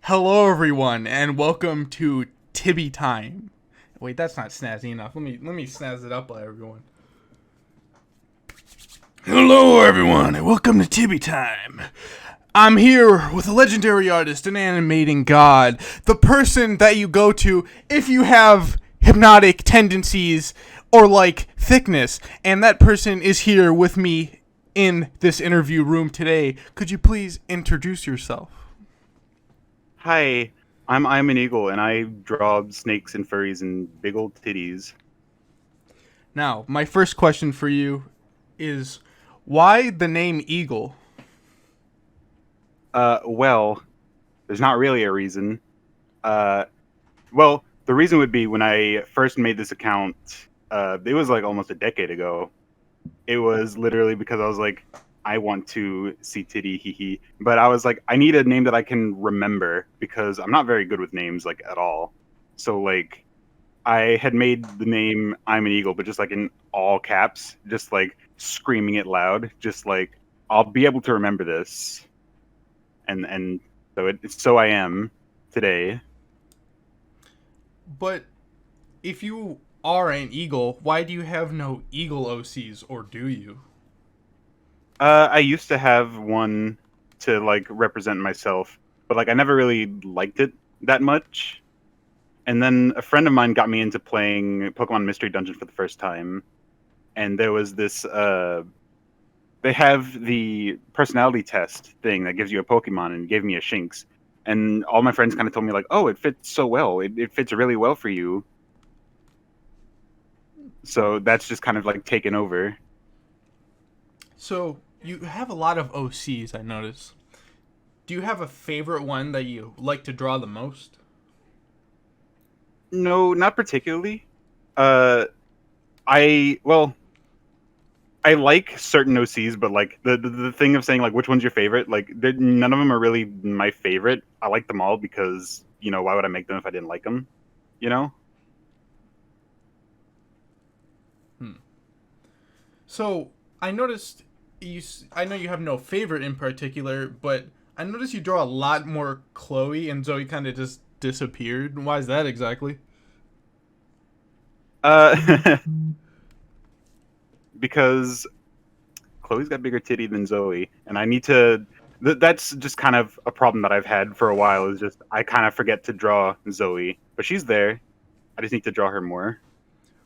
Hello, everyone, and welcome to Tibby time. Wait, that's not snazzy enough. Let me snazz it up, everyone. Hello, everyone, and welcome to Tibby time. I'm here with a legendary artist, an animating god, the person that you go to if you have hypnotic tendencies or like thickness, and that person is here with me in this interview room today. Could you please introduce yourself? Hi, I'm an eagle, and I draw snakes and furries and big old titties. Now, my first question for you is why the name Eagle? Well, there's not really a reason. Uh, well, the reason would be when I first made this account. It was like almost a decade ago. It was literally because I was like, I want to see titty, hee hee. But I was like, I need a name that I can remember because I'm not very good with names like at all. So like, I had made the name I'm an Eagle, but just like in all caps, just like screaming it loud, just like I'll be able to remember this, and so I am today. But if you are an eagle, why do you have no eagle OCs, or do you? I used to have one to like represent myself, but like I never really liked it that much. And then a friend of mine got me into playing Pokemon Mystery Dungeon for the first time, and there was this they have the personality test thing that gives you a Pokemon and gave me a Shinx. And all my friends kind of told me like, "Oh, it fits so well. It fits really well for you." So that's just kind of like taken over. So, you have a lot of OCs, I notice. Do you have a favorite one that you like to draw the most? No, not particularly. Uh, I well, I like certain OCs, but like the thing of saying like which one's your favorite, like none of them are really my favorite. I like them all because why would I make them if I didn't like them? You know? Hmm. So, I noticed I know you have no favorite in particular, but I noticed you draw a lot more Chloe and Zoe kind of just disappeared. Why is that exactly? Uh, because Chloe's got bigger titty than Zoe, and I need to. That's just kind of a problem that I've had for a while. Is just I kind of forget to draw Zoe, but she's there. I just need to draw her more.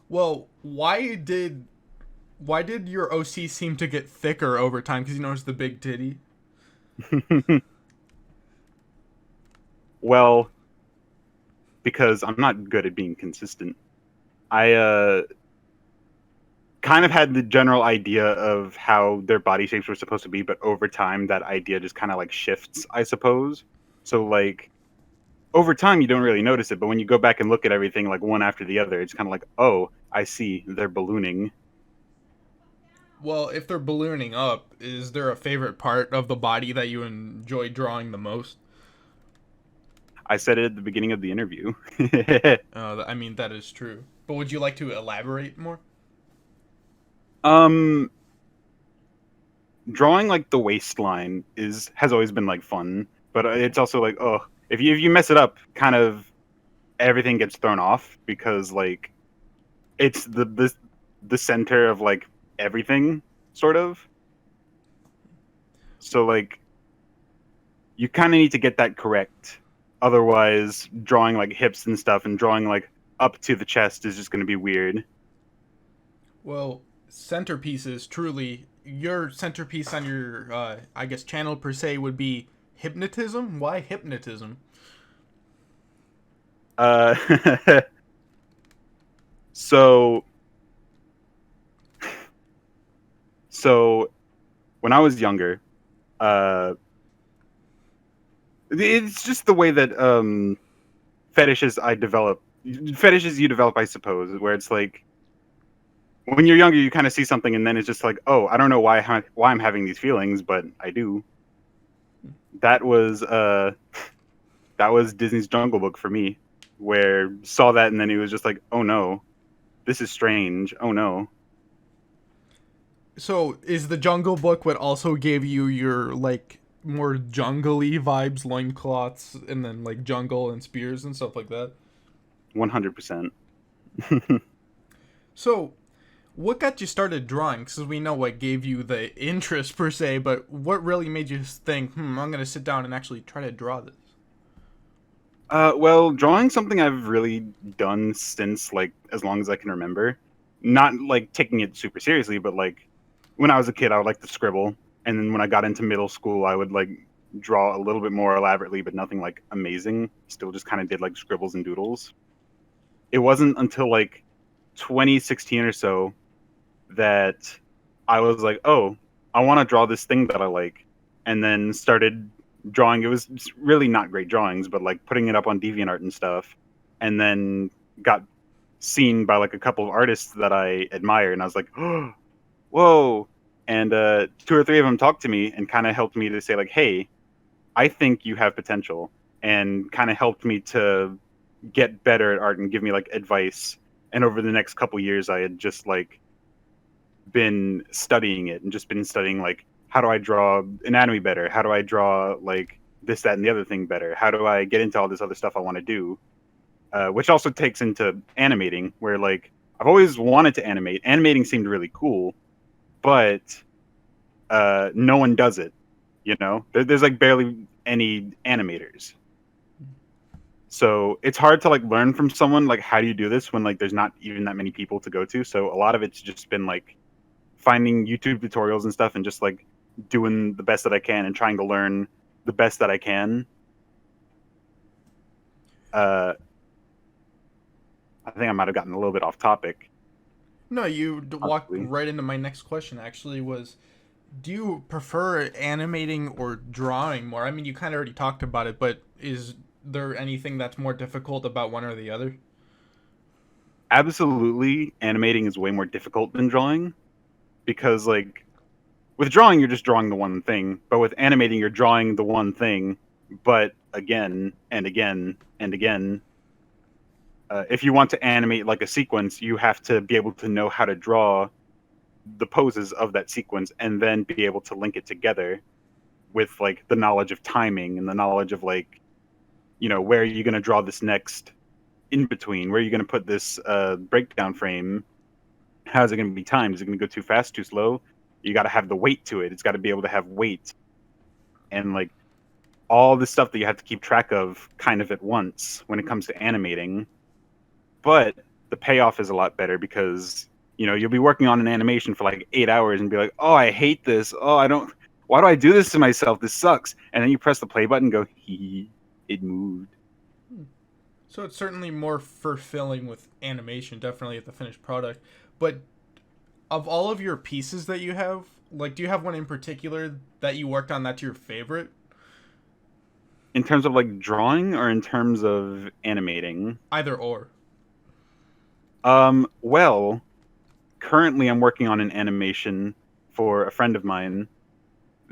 Well, why did your OC seem to get thicker over time? Because you noticed the big titty. Well, because I'm not good at being consistent. I kind of had the general idea of how their body shapes were supposed to be, but over time that idea just kind of like shifts, I suppose. So like over time you don't really notice it, but when you go back and look at everything like one after the other, it's kind of like, oh, I see, they're ballooning. Well, if they're ballooning up, is there a favorite part of the body that you enjoy drawing the most? I said it at the beginning of the interview. I mean, that is true. But would you like to elaborate more? um Drawing like the waistline is has always been like fun, but it's also like, oh, if you mess it up, kind of everything gets thrown off because like it's the center of like everything sort of. So like you kind of need to get that correct. Otherwise, drawing like hips and stuff and drawing like up to the chest is just going to be weird. Well, centerpieces, truly, your centerpiece on your, I guess, channel per se would be hypnotism. Why hypnotism? Uh, so so when I was younger, uh, it's just the way that fetishes I develop, fetishes you develop, I suppose, where it's like when you're younger, you kind of see something, and then it's just like, oh, I don't know why I'm having these feelings, but I do. That was that was Disney's Jungle Book for me, where saw that, and then it was just like, oh no, this is strange. Oh no. So, is the Jungle Book what also gave you your, like, more jungly vibes, loincloths, and then like jungle and spears and stuff like that. 100%. So, what got you started drawing? Because we know what gave you the interest per se, but what really made you think, I'm gonna sit down and actually try to draw this? Well, drawing something I've really done since like as long as I can remember. Not like taking it super seriously, but like when I was a kid, I would like to scribble, and then when I got into middle school, I would like draw a little bit more elaborately, but nothing like amazing. Still, just kind of did like scribbles and doodles. It wasn't until like 2016 or so that I was like, oh, I want to draw this thing that I like, and then started drawing. It was really not great drawings, but like putting it up on DeviantArt and stuff, and then got seen by like a couple of artists that I admire, and I was like, oh, whoa. And two or three of them talked to me and kind of helped me to say like, hey, I think you have potential, and kind of helped me to get better at art and give me like advice. And over the next couple years, I had just like been studying it and just been studying like how do I draw anatomy better? How do I draw like this, that, and the other thing better? How do I get into all this other stuff I want to do? Which also takes into animating, where like I've always wanted to animate. Animating seemed really cool, but no one does it. You know, there's like barely any animators. So it's hard to like learn from someone like how do you do this when like there's not even that many people to go to. So a lot of it's just been like finding YouTube tutorials and stuff and just like doing the best that I can and trying to learn the best that I can. Uh, I think I might have gotten a little bit off topic. No, you walked Possibly. right into my next question. Actually, was do you prefer animating or drawing more? I mean, you kind of already talked about it, but is there anything that's more difficult about one or the other? Absolutely, animating is way more difficult than drawing because like with drawing you're just drawing the one thing, but with animating you're drawing the one thing, but again and again and again. If you want to animate like a sequence, you have to be able to know how to draw the poses of that sequence and then be able to link it together with like the knowledge of timing and the knowledge of like where are you going to draw this next in between, where are you going to put this breakdown frame, how's it going to be timed, is it going to go too fast, too slow? You got to have the weight to it, it's got to be able to have weight and like all the stuff that you have to keep track of kind of at once when it comes to animating. But the payoff is a lot better because you'll be working on an animation for like 8 hours and be like, oh, I hate this, oh, I don't, why do I do this to myself, this sucks, and then you press the play button and go, hee, it moved. So it's certainly more fulfilling with animation, definitely at the finished product. But of all of your pieces that you have, like, do you have one in particular that you worked on that's your favorite? In terms of like drawing or in terms of animating? Either or. Well, currently I'm working on an animation for a friend of mine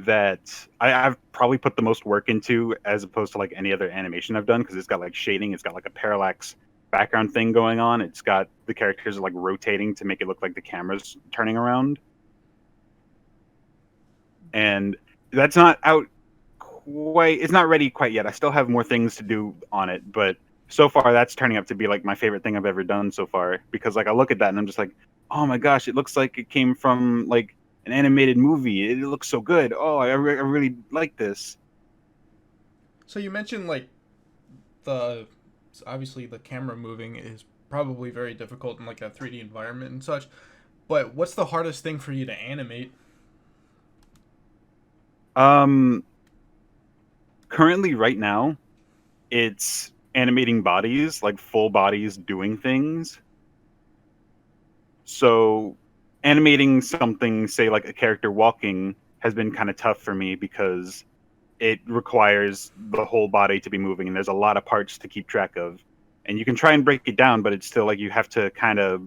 that I've probably put the most work into as opposed to like any other animation I've done, because it's got like shading, it's got like a parallax background thing going on, it's got the characters like rotating to make it look like the camera's turning around, and that's not out quite, it's not ready quite yet. I still have more things to do on it, but so far that's turning up to be like my favorite thing I've ever done so far, because like I look at that and I'm just like, oh my gosh, it looks like it came from like an animated movie. It looks so good. Oh, I really like this. So you mentioned, like, the. Obviously, the camera moving is probably very difficult in, like, a 3D environment and such. But what's the hardest thing for you to animate? Um, Currently right now, it's animating bodies, like full bodies doing things. So animating something, say like a character walking, has been kind of tough for me because it requires the whole body to be moving and there's a lot of parts to keep track of. And you can try and break it down, but it's still like you have to kind of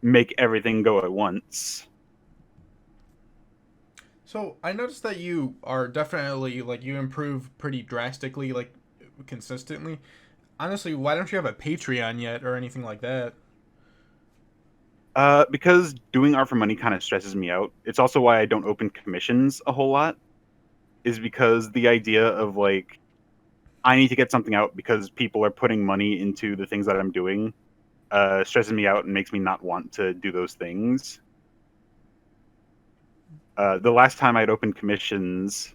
make everything go at once. So I noticed that you are definitely, like, you improve pretty drastically, like, consistently. Honestly, why don't you have a Patreon yet or anything like that? Because doing art for money kind of stresses me out. It's also why I don't open commissions a whole lot. is because the idea of like I need to get something out because people are putting money into the things that I'm doing stresses me out and makes me not want to do those things. The last time I'd opened commissions,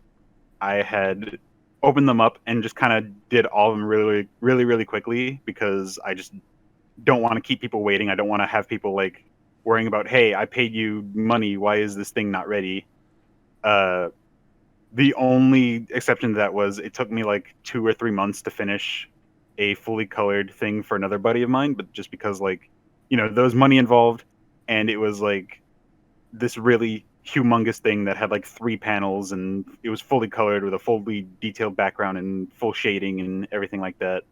I had opened them up and just kind of did all of them really, really, really quickly because I just don't want to keep people waiting. I don't want to have people like worrying about, hey, I paid you money. Why is this thing not ready? Uh, the only exception to that was it took me like 2 or 3 months to finish a fully colored thing for another buddy of mine, but just because like, there was money involved and it was like this really humongous thing that had like 3 panels and it was fully colored with a fully detailed background and full shading and everything like that.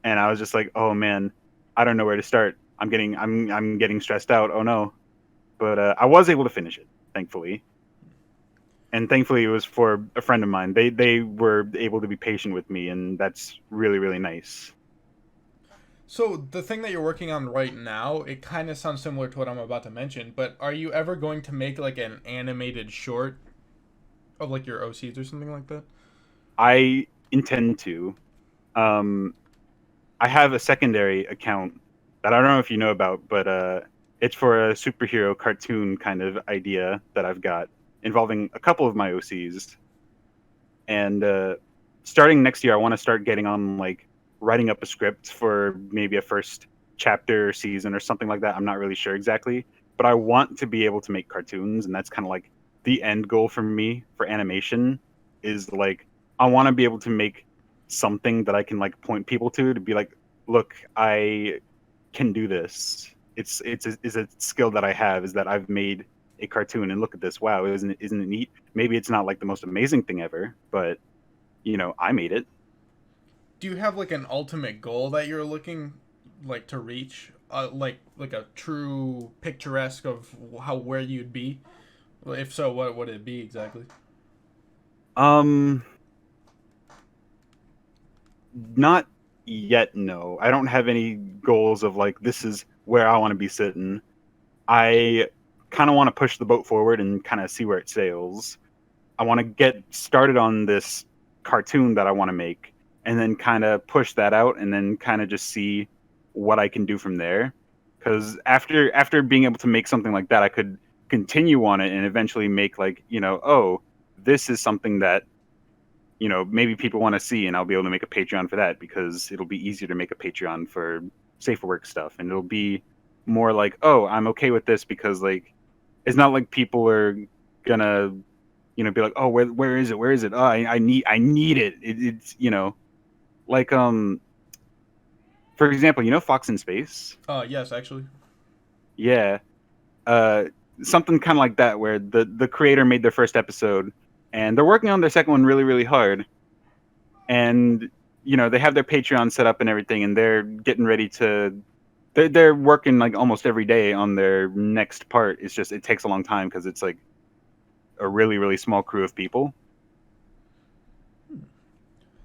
And I was just like, oh man, I don't know where to start. I'm getting stressed out. Oh no. But I was able to finish it, thankfully. And thankfully it was for a friend of mine. They were able to be patient with me, and that's really, really nice. So the thing that you're working on right now, it kind of sounds similar to what I'm about to mention. But are you ever going to make like an animated short of like your OCs or something like that? I intend to. Um, I have a secondary account that I don't know if you know about, but it's for a superhero cartoon kind of idea that I've got involving a couple of my OCs. And starting next year, I want to start getting on like writing up a script for maybe a first chapter season or something like that. I'm not really sure exactly, but I want to be able to make cartoons, and that's kind of like the end goal for me for animation. Is like I want to be able to make something that I can like point people to be like, look, I can do this. It's a skill that I have, is that I've made a cartoon and look at this. Wow, isn't it neat? Maybe it's not like the most amazing thing ever, but I made it. Do you have like an ultimate goal that you're looking like to reach? Like a true picturesque of how where you'd be. Well, if so, what would it be exactly? Um, Not yet. No, I don't have any goals of like this is where I want to be sitting. I kind of want to push the boat forward and kind of see where it sails. I want to get started on this cartoon that I want to make, and then kind of push that out, and then kind of just see what I can do from there. Because after being able to make something like that, I could continue on it and eventually make like oh, this is something that maybe people want to see, and I'll be able to make a Patreon for that because it'll be easier to make a Patreon for safer work stuff, and it'll be more like, oh, I'm okay with this because like it's not like people are gonna be like, oh, where is it? Where is it? Oh, I need it. It's like for example, Fox in Space. Yes, actually. Yeah, uh, something kind of like that where the creator made their first episode, and they're working on their second one really, really hard, and they have their Patreon set up and everything, and they're getting ready to. They're working like almost every day on their next part. It's just it takes a long time because it's like a really, really small crew of people.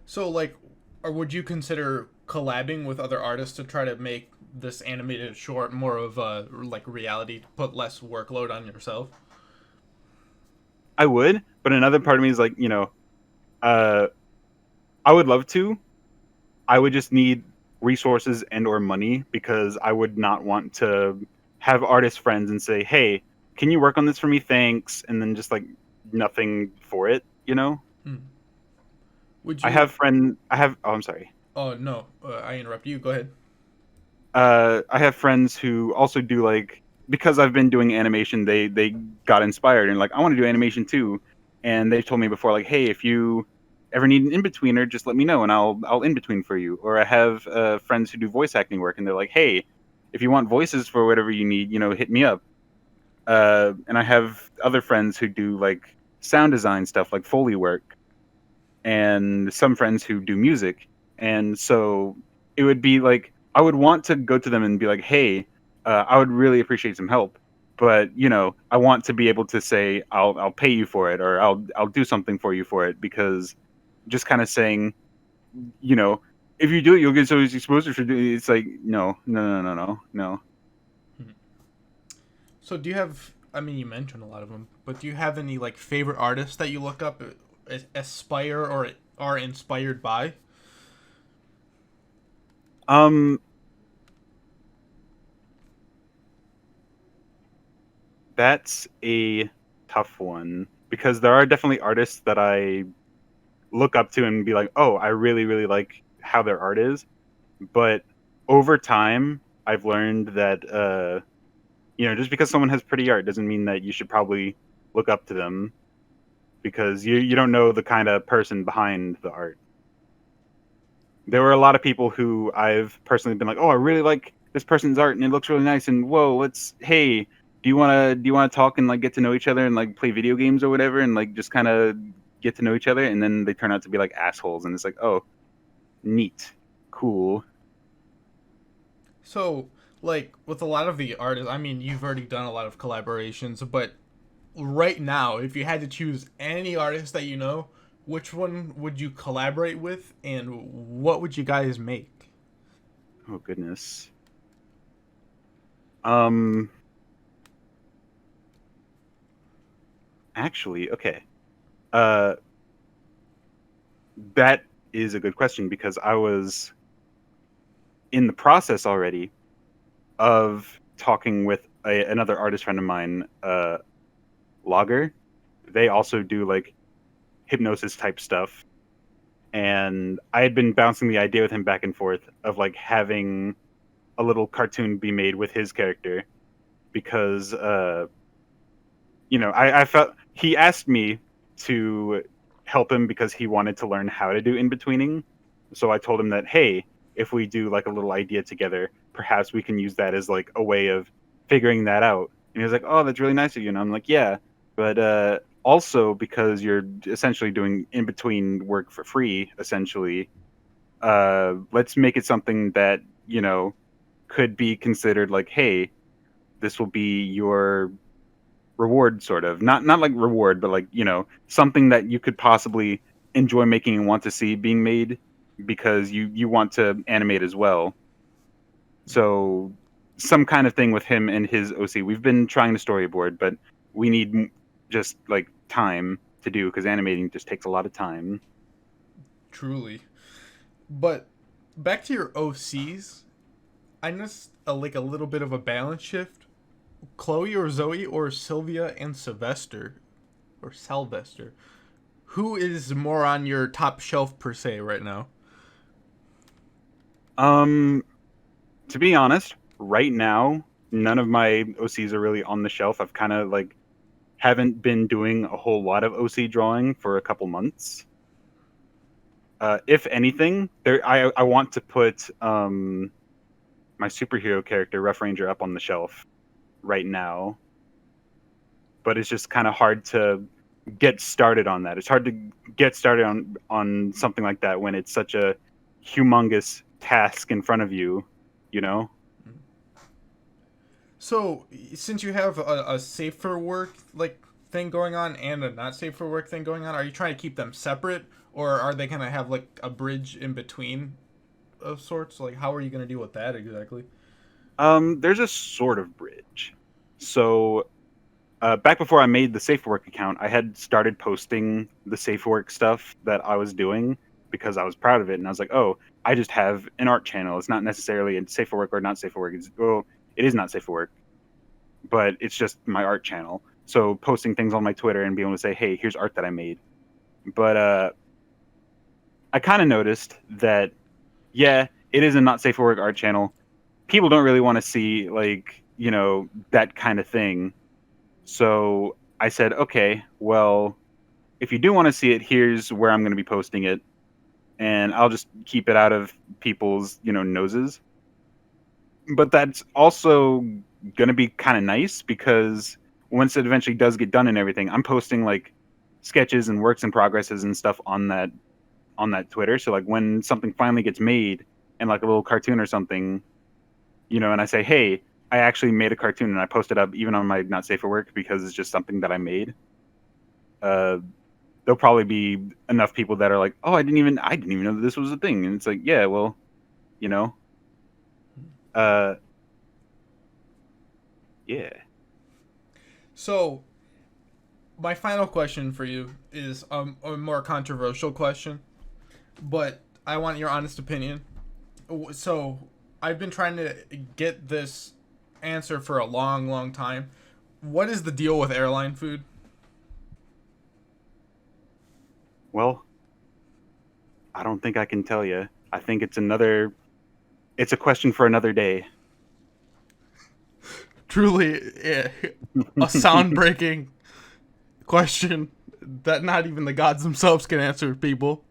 So like, or would you consider collabing with other artists to try to make this animated short more of a like reality, to put less workload on yourself? I would, but another part of me is like, uh, I would love to. I would just need resources and or money because I would not want to have artist friends and say, "Hey, can you work on this for me? Thanks," and then just like nothing for it. Hmm. Would I you? have friend. I have. Oh, I'm sorry. Oh no, I interrupt you. Go ahead. I have friends who also do like because I've been doing animation. They got inspired and like I want to do animation too, and they've told me before like, hey, if you ever need an in betweener, just let me know and I'll in between for you. Or I have friends who do voice acting work, and they're like, hey, if you want voices for whatever you need, hit me up. And I have other friends who do like sound design stuff, like Foley work, and some friends who do music. And so it would be like I would want to go to them and be like, "Hey, I would really appreciate some help." But I want to be able to say I'll pay you for it, or I'll do something for you for it, because just kind of saying, you know, if you do it, you'll get so much exposure for doing it. It's like no, no, no, no, no, no. So do you have I mean, you mentioned a lot of them, but do you have any like favorite artists that you look up, aspire, or are inspired by? Um, that's a tough one because there are definitely artists that I look up to and be like, oh, I really, really like how their art is. But over time, I've learned that just because someone has pretty art doesn't mean that you should probably look up to them because you don't know the kind of person behind the art. There were a lot of people who I've personally been like, oh, I really like this person's art and it looks really nice and whoa, hey, do you wanna talk and like get to know each other and like play video games or whatever and like just kind of get to know each other, and then they turn out to be like assholes and it's like, oh, neat, cool. So, like with a lot of the artists, I mean, you've already done a lot of collaborations, but right now, if you had to choose any artist that you know, which one would you collaborate with, and what would you guys make? Oh goodness. Um, Actually, okay. Uh, that is a good question because I was in the process already of talking with another artist friend of mine, Logger. They also do like hypnosis type stuff, and I had been bouncing the idea with him back and forth of like having a little cartoon be made with his character because I felt he asked me to help him because he wanted to learn how to do in betweening. So I told him that, hey, if we do like a little idea together, perhaps we can use that as like a way of figuring that out. And he was like, oh, that's really nice of you. And I'm like, yeah, but also because you're essentially doing in between work for free, essentially, let's make it something that, could be considered like, hey, this will be your reward, sort of, not like reward, but like, something that you could possibly enjoy making and want to see being made because you want to animate as well. So some kind of thing with him and his OC. We've been trying to storyboard, but we need just like time to do because animating just takes a lot of time. Truly. But back to your OCs, I noticed like a little bit of a balance shift. Chloe or Zoe or Sylvia and Sylvester or Sylvester. Who is more on your top shelf per se right now? um to be honest, right now none of my OCs are really on the shelf. I've kind of like haven't been doing a whole lot of OC drawing for a couple months. If anything, I want to put my superhero character Rough Ranger up on the shelf right now, but it's just kind of hard to get started on that. It's hard to get started on something like that when it's such a humongous task in front of you, you know? So, since you have a safe for work like thing going on and a not safe for work thing going on, are you trying to keep them separate, or are they gonna have like a bridge in between of sorts? Like, how are you gonna deal with that exactly? There's a sort of bridge. So back before I made the Safe for Work account, I had started posting the Safe for Work stuff that I was doing because I was proud of it, and I was like, "Oh, I just have an art channel. It's not necessarily a Safe for Work or not Safe for Work. It is not Safe for Work, but it's just my art channel." So posting things on my Twitter and being able to say, "Hey, here's art that I made." But I kind of noticed that, yeah, it is a not Safe for Work art channel. People don't really want to see like that kind of thing. So I said, okay, well, if you do want to see it, here's where I'm going to be posting it, and I'll just keep it out of people's, noses. But that's also going to be kind of nice because once it eventually does get done and everything, I'm posting like sketches and works and progresses and stuff on that Twitter. So like when something finally gets made and like a little cartoon or something, and I say, hey, I actually made a cartoon and I posted up even on my not safe for work because it's just something that I made. Uh, there'll probably be enough people that are like, oh, I didn't even know that this was a thing, and it's like, yeah, well, you know, uh, yeah. So, my final question for you is a more controversial question, but I want your honest opinion. So, I've been trying to get this answer for a long, long time. What is the deal with airline food? Well, I don't think I can tell you. I think it's a question for another day. Truly, a sound-breaking question that not even the gods themselves can answer, people.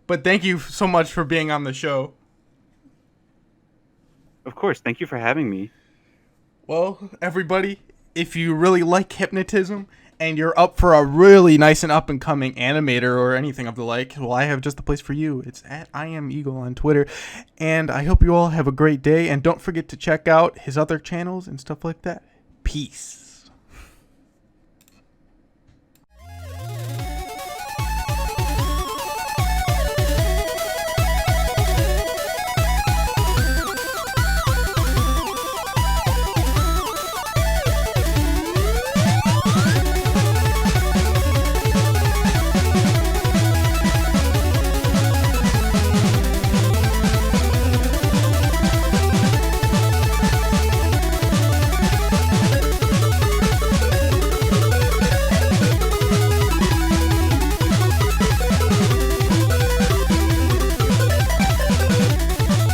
But thank you so much for being on the show. Of course, thank you for having me. Well, everybody, if you really like hypnotism and you're up for a really nice and up and coming animator or anything of the like, well, I have just the place for you. It's at I am Eagle on Twitter. And I hope you all have a great day. And don't forget to check out his other channels and stuff like that. Peace.